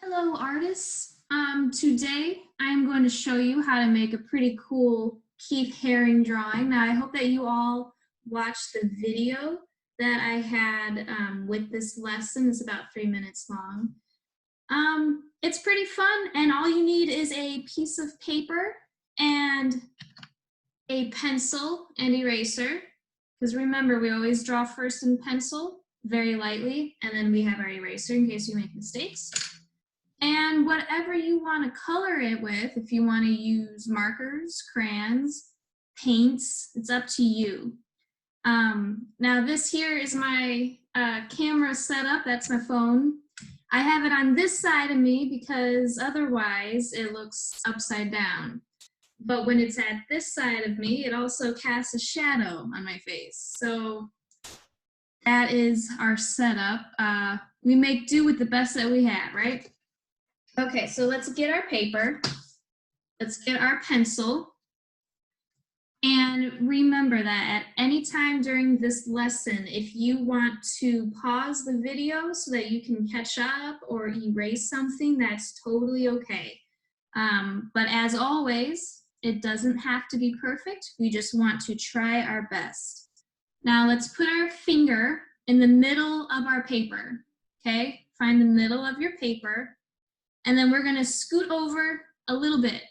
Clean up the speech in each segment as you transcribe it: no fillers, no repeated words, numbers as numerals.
Hello artists. Today I'm going to show you how to make a pretty cool Keith Haring drawing. Now I hope that you all watched the video that I had with this lesson. It's about 3 minutes long. It's pretty fun, and all you need is a piece of paper and a pencil and eraser. Because remember, we always draw first in pencil, very lightly, and then we have our eraser in case you make mistakes. And whatever you want to color it with, if you want to use markers, crayons, paints, it's up to you. Now this here is my camera setup. That's my phone. I have it on this side of me because otherwise it looks upside down. But when it's at this side of me, it also casts a shadow on my face. So that is our setup. We make do with the best that we have, right? Okay, so let's get our paper. Let's get our pencil. And remember that at any time during this lesson, if you want to pause the video so that you can catch up or erase something, that's totally okay. But as always, it doesn't have to be perfect. We just want to try our best. Now let's put our finger in the middle of our paper, okay? Find the middle of your paper. And then we're gonna scoot over a little bit.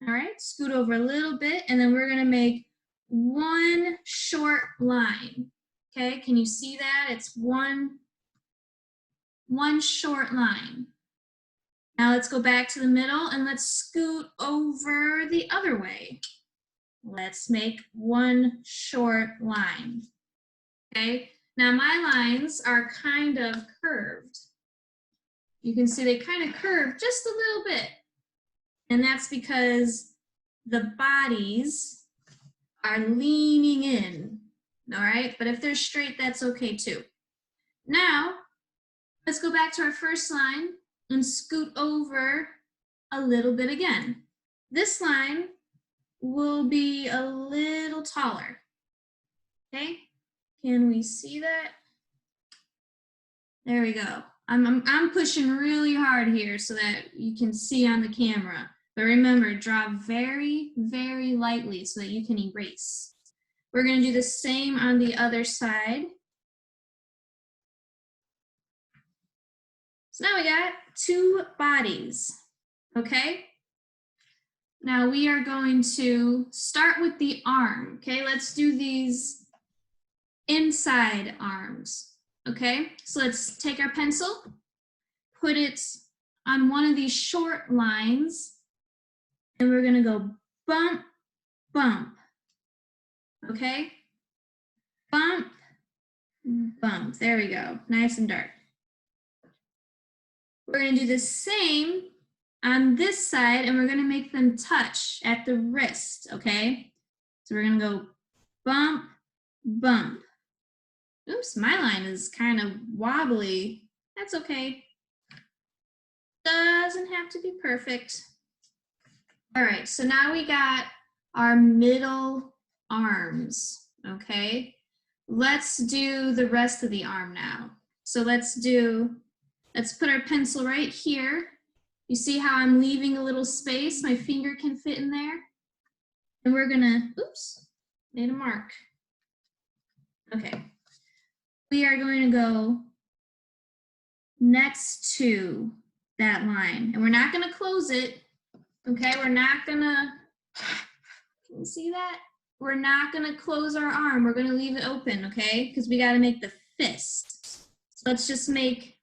All right, scoot over a little bit, and then we're gonna make one short line. Okay, can you see that? It's one short line. Now let's go back to the middle and let's scoot over the other way. Let's make one short line. Okay, now my lines are kind of curved. You can see they kind of curve just a little bit. And that's because the bodies are leaning in, all right? But if they're straight, that's okay too. Now, let's go back to our first line and scoot over a little bit again. This line will be a little taller, okay? Can we see that? There we go. I'm pushing really hard here so that you can see on the camera. But remember, draw very, very lightly so that you can erase. We're going to do the same on the other side. So now we got two bodies, okay? Now we are going to start with the arm, okay? Let's do these inside arms. Okay, so let's take our pencil, put it on one of these short lines, and we're gonna go bump, bump, okay? Bump, bump, there we go, nice and dark. We're gonna do the same on this side, and we're gonna make them touch at the wrist, okay? So we're gonna go bump, bump. Oops, my line is kind of wobbly. That's okay. Doesn't have to be perfect. All right, so now we got our middle arms, okay? Let's do the rest of the arm now. So let's put our pencil right here. You see how I'm leaving a little space? My finger can fit in there. And we're gonna, oops, made a mark. Okay. We are going to go next to that line, and we're not going to close it, okay? We're not going to, can you see that? We're not going to close our arm. We're going to leave it open, okay? Because we got to make the fist. So let's just make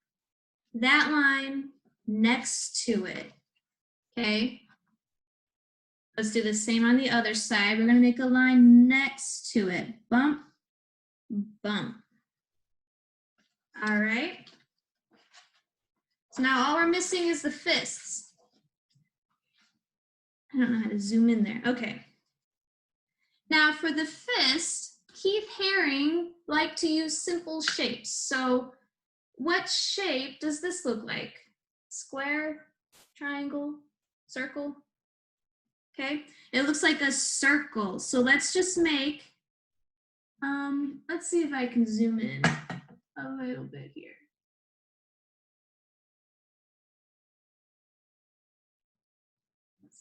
that line next to it, okay? Let's do the same on the other side. We're going to make a line next to it. Bump, bump. All right. So now all we're missing is the fists. I don't know how to zoom in there. Okay. Now for the fist, Keith Haring liked to use simple shapes. So what shape does this look like? Square, triangle, circle? Okay. It looks like a circle. So let's just make, let's see if I can zoom in a little bit here.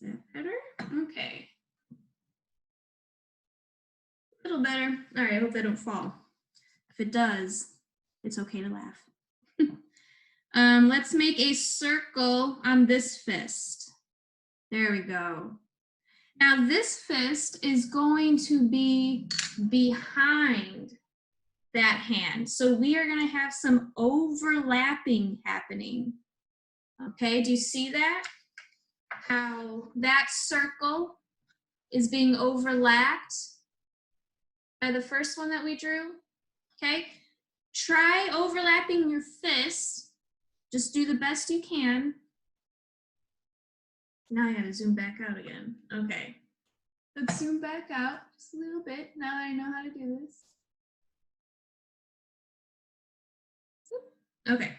Is that better? Okay. A little better. All right, I hope they don't fall. If it does, it's okay to laugh. Let's make a circle on this fist. There we go. Now this fist is going to be behind that hand. So we are going to have some overlapping happening. Okay, do you see that? How that circle is being overlapped by the first one that we drew? Okay, try overlapping your fist. Just do the best you can. Now I gotta zoom back out again. Okay, let's zoom back out just a little bit now that I know how to do this. Okay.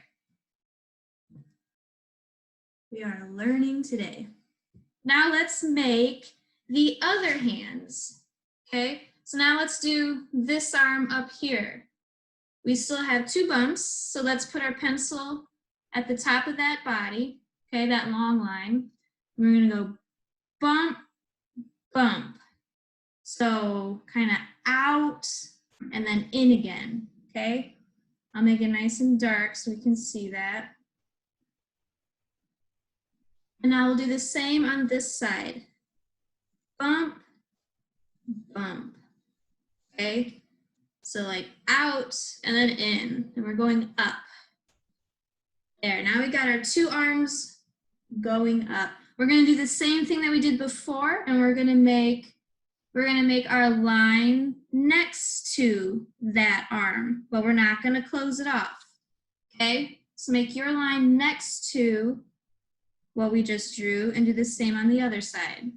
We are learning today. Now let's make the other hands. Okay, so now let's do this arm up here. We still have 2 bumps, so let's put our pencil at the top of that body, okay, that long line. We're gonna go bump, bump. So kind of out and then in again, okay? I'll make it nice and dark so we can see that. And now we'll do the same on this side. Bump, bump, okay? So like out and then in, and we're going up. There, now we got our 2 arms going up. We're gonna do the same thing that we did before, and we're gonna make our line next to that arm, but we're not gonna close it off, okay? So make your line next to what we just drew and do the same on the other side.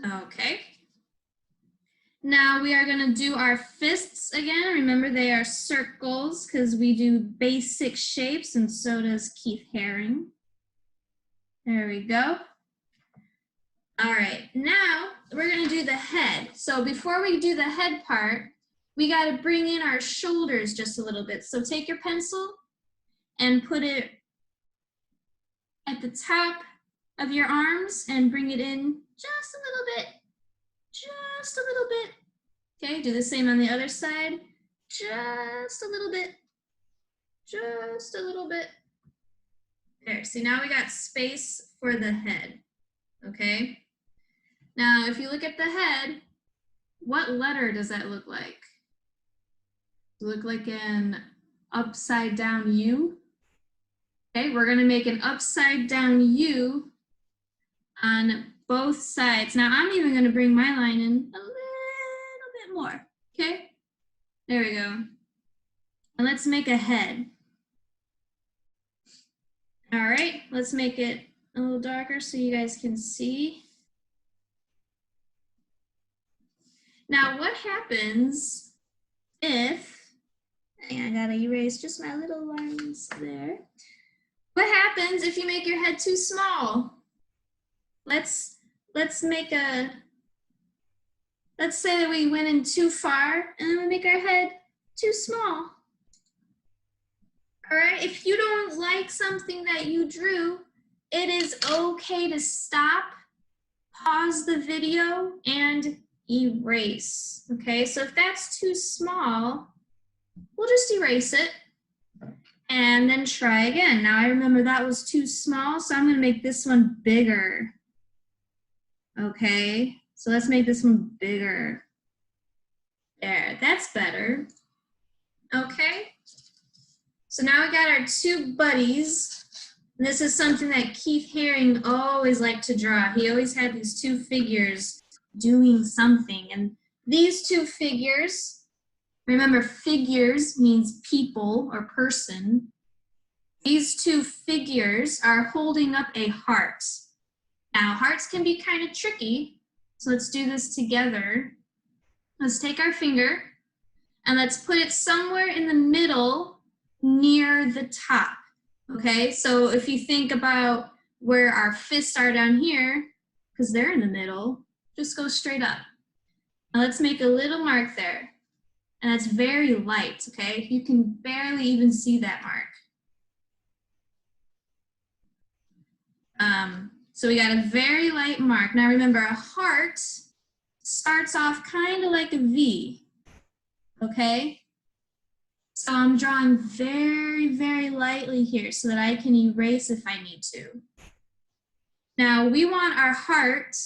Okay. Now we are gonna do our fists again. Remember they are circles because we do basic shapes and so does Keith Haring. There we go. All right, now we're gonna do the head. So before we do the head part, we gotta bring in our shoulders just a little bit. So take your pencil and put it at the top of your arms and bring it in just a little bit, just a little bit. Okay, do the same on the other side, just a little bit, just a little bit. There, see now we got space for the head, okay? Now, if you look at the head, what letter does that look like? Does it look like an upside down U? Okay, we're gonna make an upside down U on both sides. Now, I'm even gonna bring my line in a little bit more, okay? There we go. And let's make a head. All right, let's make it a little darker so you guys can see. Now, what happens if, I gotta erase just my little lines there. What happens if you make your head too small? Let's say that we went in too far and then we make our head too small. All right, if you don't like something that you drew, it is okay to stop, pause the video, and erase. Okay, so if that's too small, we'll just erase it and then try again. Now I remember that was too small, so I'm gonna make this one bigger. Okay, so let's make this one bigger. There, that's better. Okay, so now we got our 2 buddies. And this is something that Keith Haring always liked to draw. He always had these 2 figures doing something. And these 2 figures, remember figures means people or person. These 2 figures are holding up a heart. Now hearts can be kind of tricky, so let's do this together. Let's take our finger and let's put it somewhere in the middle near the top. Okay, so if you think about where our fists are down here, because they're in the middle, just go straight up. Now let's make a little mark there. And that's very light, okay? You can barely even see that mark. So we got a very light mark. Now remember, a heart starts off kind of like a V, okay? So I'm drawing very, very lightly here so that I can erase if I need to. Now we want our heart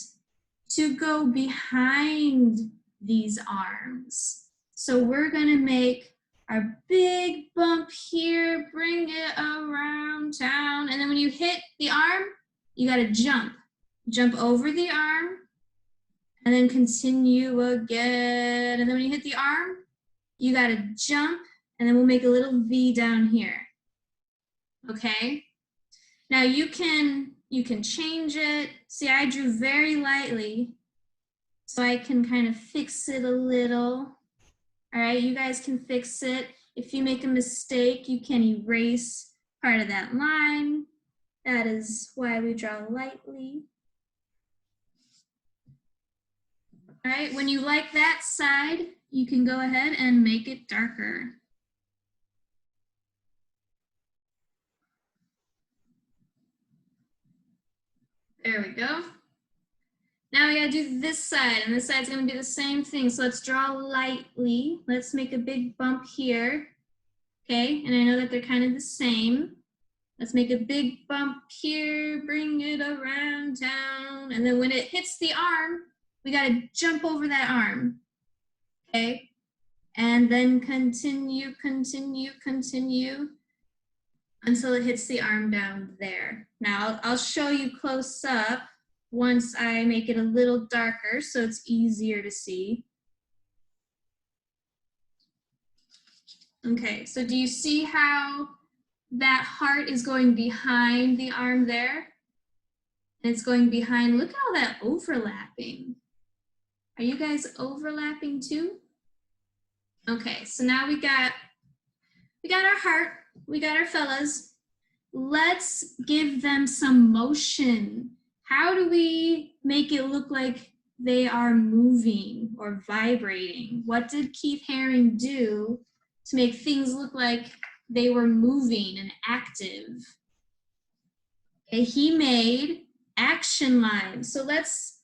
to go behind these arms. So we're gonna make our big bump here, bring it around town, and then when you hit the arm, you gotta jump. Jump over the arm, and then continue again. And then when you hit the arm, you gotta jump, and then we'll make a little V down here. Okay? Now you can change it. See, I drew very lightly, so I can kind of fix it a little. All right, you guys can fix it. If you make a mistake, you can erase part of that line. That is why we draw lightly. All right, when you like that side, you can go ahead and make it darker. There we go. Now we gotta do this side, and this side's gonna do the same thing. So let's draw lightly. Let's make a big bump here. Okay, and I know that they're kind of the same. Let's make a big bump here, bring it around town. And then when it hits the arm, we gotta jump over that arm, okay? And then continue, continue, continue until it hits the arm down there. Now I'll show you close up once I make it a little darker so it's easier to see. Okay, so do you see how that heart is going behind the arm there? And it's going behind, look at all that overlapping. Are you guys overlapping too? Okay, so now we got our heart, we got our fellas. Let's give them some motion. How do we make it look like they are moving or vibrating? What did Keith Haring do to make things look like they were moving and active? Okay, he made action lines. So let's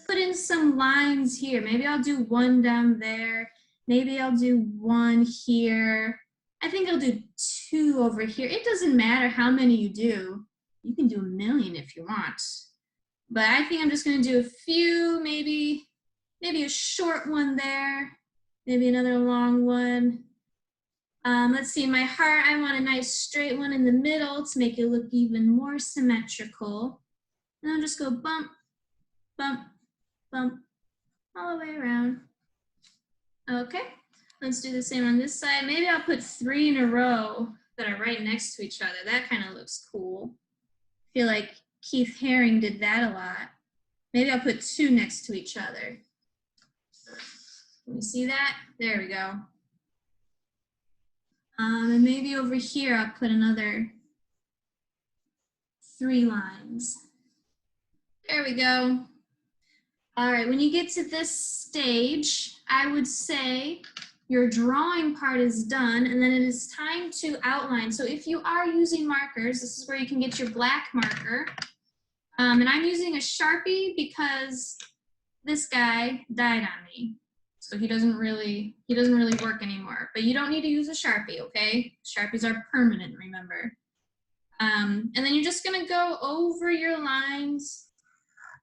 put in some lines here. Maybe I'll do one down there. Maybe I'll do one here. I think I'll do two over here. It doesn't matter how many you do. You can do 1,000,000 if you want. But I think I'm just gonna do a few, maybe a short one there, maybe another long one. Let's see, my heart, I want a nice straight one in the middle to make it look even more symmetrical. And I'll just go bump, bump, bump, all the way around. Okay, let's do the same on this side. Maybe I'll put 3 in a row that are right next to each other. That kind of looks cool. I feel like Keith Haring did that a lot. Maybe I'll put 2 next to each other. Can you see that? There we go. And maybe over here I'll put another 3 lines. There we go. All right, when you get to this stage, I would say your drawing part is done, and then it is time to outline. So if you are using markers, this is where you can get your black marker. And I'm using a Sharpie because this guy died on me. So he doesn't really work anymore. But you don't need to use a Sharpie, okay? Sharpies are permanent, remember. And then you're just gonna go over your lines,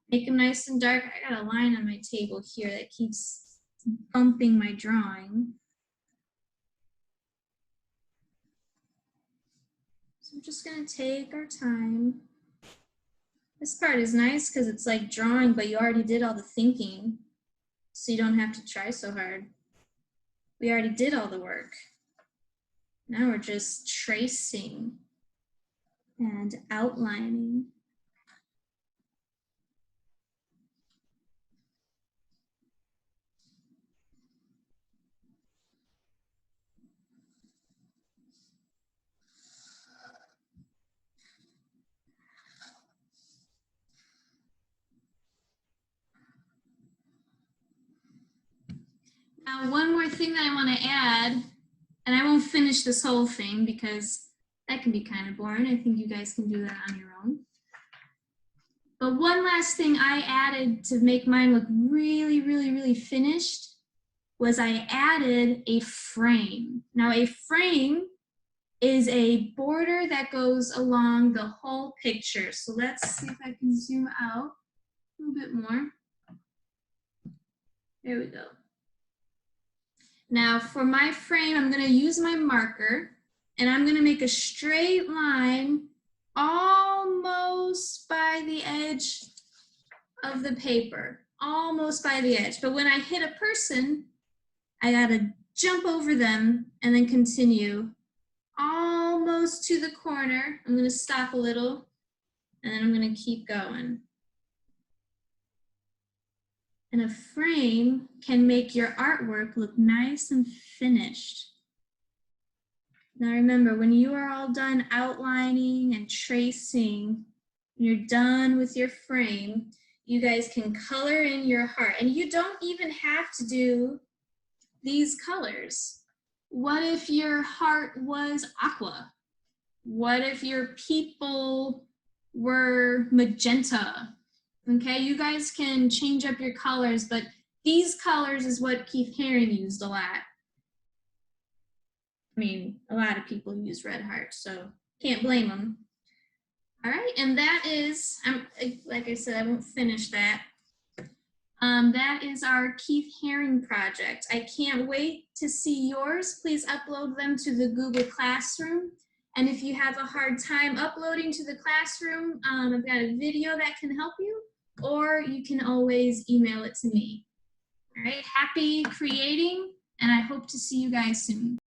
make them nice and dark. I got a line on my table here that keeps bumping my drawing. So we're just gonna take our time. This part is nice because it's like drawing, but you already did all the thinking. So you don't have to try so hard. We already did all the work. Now we're just tracing and outlining. Now, one more thing that I want to add, and I won't finish this whole thing because that can be kind of boring. I think you guys can do that on your own. But one last thing I added to make mine look really, really, really finished was I added a frame. Now a frame is a border that goes along the whole picture. So let's see if I can zoom out a little bit more. There we go. Now for my frame, I'm going to use my marker and I'm going to make a straight line almost by the edge of the paper, almost by the edge. But when I hit a person, I got to jump over them and then continue almost to the corner. I'm going to stop a little and then I'm going to keep going. And a frame can make your artwork look nice and finished. Now remember, when you are all done outlining and tracing, you're done with your frame, you guys can color in your heart. And you don't even have to do these colors. What if your heart was aqua? What if your people were magenta? Okay, you guys can change up your colors, but these colors is what Keith Haring used a lot. I mean, a lot of people use red hearts, so can't blame them. All right, and that is, like I said, I won't finish that. That is our Keith Haring project. I can't wait to see yours. Please upload them to the Google Classroom. And if you have a hard time uploading to the classroom, I've got a video that can help you, or you can always email it to me. All right, happy creating, and I hope to see you guys soon.